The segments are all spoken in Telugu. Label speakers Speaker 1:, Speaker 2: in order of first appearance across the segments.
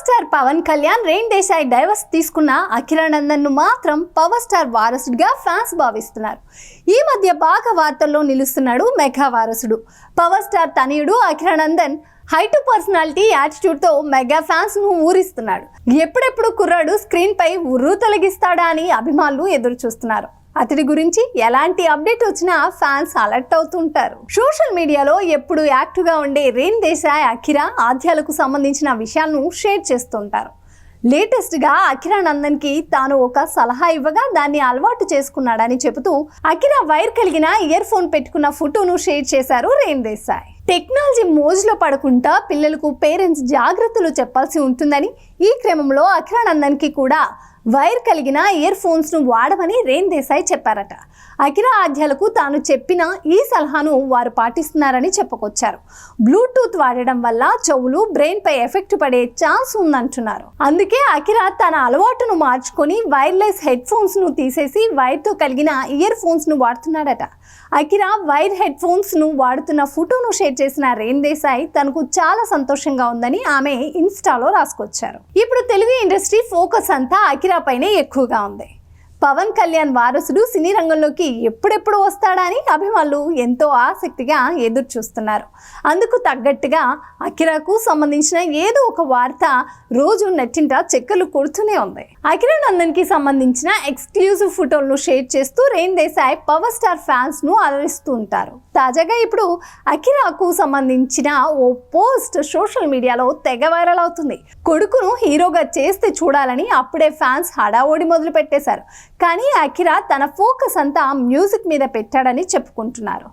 Speaker 1: స్టార్ పవన్ కళ్యాణ్ రెయిన్ దేశాయ్ డైవర్స్ తీసుకున్న అఖిరానందన్ ను మాత్రం పవర్ స్టార్ వారసుడిగా ఫ్యాన్స్ భావిస్తున్నారు. ఈ మధ్య బాగా వార్తల్లో నిలుస్తున్నాడు మెగా వారసుడు. పవర్ స్టార్ తనయుడు అఖిరానందన్ హైటు పర్సనాలిటీ యాటిట్యూడ్ తో మెగా ఫ్యాన్స్ ను ఊరిస్తున్నాడు. ఎప్పుడెప్పుడు కుర్రాడు స్క్రీన్ పై ఉర్రు తొలగిస్తాడా అని అభిమానులు ఎదురు చూస్తున్నారు. అతడి గురించి ఎలాంటి అప్డేట్ వచ్చినా ఫ్యాన్స్ అలర్ట్ అవుతుంటారు. సోషల్ మీడియాలో ఎప్పుడు యాక్టివ్ గా ఉండే రెయిన్ దేశాయ్ అఖిరా ఆద్యాలకు సంబంధించిన విషయాలను షేర్ చేస్తుంటారు. లేటెస్ట్ గా అఖిరానందన్ కి తాను ఒక సలహా ఇవ్వగా దాన్ని అలవాటు చేసుకున్నాడని చెబుతూ అఖిరా వైర్ కలిగిన ఇయర్ ఫోన్ పెట్టుకున్న ఫోటోను షేర్ చేశారు రెయిన్ దేశాయ్. టెక్నాలజీ మోజులో పడకుండా పిల్లలకు పేరెంట్స్ జాగ్రత్తలు చెప్పాల్సి ఉంటుందని, ఈ క్రమంలో అఖిరానందన్ కి కూడా వైర్ కలిగిన ఇయర్ ఫోన్స్ ను వాడమని రెయిన్ దేశాయ్ చెప్పారట. అఖిరా ఆద్యాలకు తాను చెప్పిన ఈ సలహాను వారు పాటిస్తున్నారని చెప్పుకొచ్చారు. బ్లూటూత్ వాడడం వల్ల చెవులు బ్రెయిన్ పై ఎఫెక్ట్ పడే ఛాన్స్ ఉందంటున్నారు. అందుకే అఖిరా తన అలవాటును మార్చుకొని వైర్లెస్ హెడ్ ఫోన్స్ ను తీసేసి వైర్ తో కలిగిన ఇయర్ ఫోన్స్ ను వాడుతున్నాడట. అఖిరా వైర్ హెడ్ ఫోన్స్ ను వాడుతున్న ఫోటోను షేర్ చేసిన రెయిన్ దేశాయ్ తనకు చాలా సంతోషంగా ఉందని ఆమె ఇన్స్టాలో రాసుకొచ్చారు. ఇప్పుడు తెలుగు ఇండస్ట్రీ ఫోకస్ అంతా అఖిరా పైనే ఎక్కువగా ఉంది. పవన్ కళ్యాణ్ వారసుడు సినీ రంగంలోకి ఎప్పుడెప్పుడు వస్తాడా అని అభిమానులు ఎంతో ఆసక్తిగా ఎదురు చూస్తున్నారు. అందుకు తగ్గట్టుగా అఖిరాకు సంబంధించిన ఏదో ఒక వార్త రోజు నెట్టింట చెక్కలు కొడుతూనే ఉంది. అఖిరానందన్ కి సంబంధించిన ఎక్స్క్లూజివ్ ఫోటోలను షేర్ చేస్తూ rain Desai power star fans ను అలరిస్తూ ఉంటారు. తాజాగా ఇప్పుడు అఖిరాకు సంబంధించిన ఓ పోస్ట్ సోషల్ మీడియాలో తెగ వైరల్ అవుతుంది. కొడుకును హీరోగా చేస్తే చూడాలని అప్పుడే ఫ్యాన్స్ హడావోడి మొదలు పెట్టేశారు. కానీ అఖిరా తన ఫోకస్ అంతా మ్యూజిక్ మీద పెట్టాడని చెప్పుకుంటున్నారు.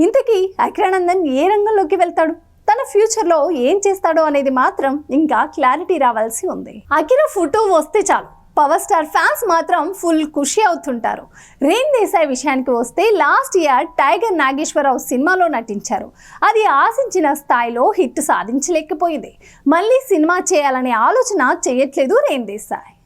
Speaker 1: ఇంతకీ అఖిరానందన్ ఏ రంగంలోకి వెళ్తాడు, తన ఫ్యూచర్ లో ఏం చేస్తాడో అనేది మాత్రం ఇంకా క్లారిటీ రావాల్సి ఉంది. అఖిరా ఫోటో వస్తే చాలు పవర్ స్టార్ ఫ్యాన్స్ మాత్రం ఫుల్ ఖుషి అవుతుంటారు. రెయిన్ దేశాయ్ విషయానికి వస్తే లాస్ట్ ఇయర్ టైగర్ నాగేశ్వరరావు సినిమాలో నటించారు. అది ఆశించిన స్థాయిలో హిట్ సాధించలేకపోయింది. మళ్ళీ సినిమా చేయాలనే ఆలోచన చేయట్లేదు రెయిన్ దేశాయ్.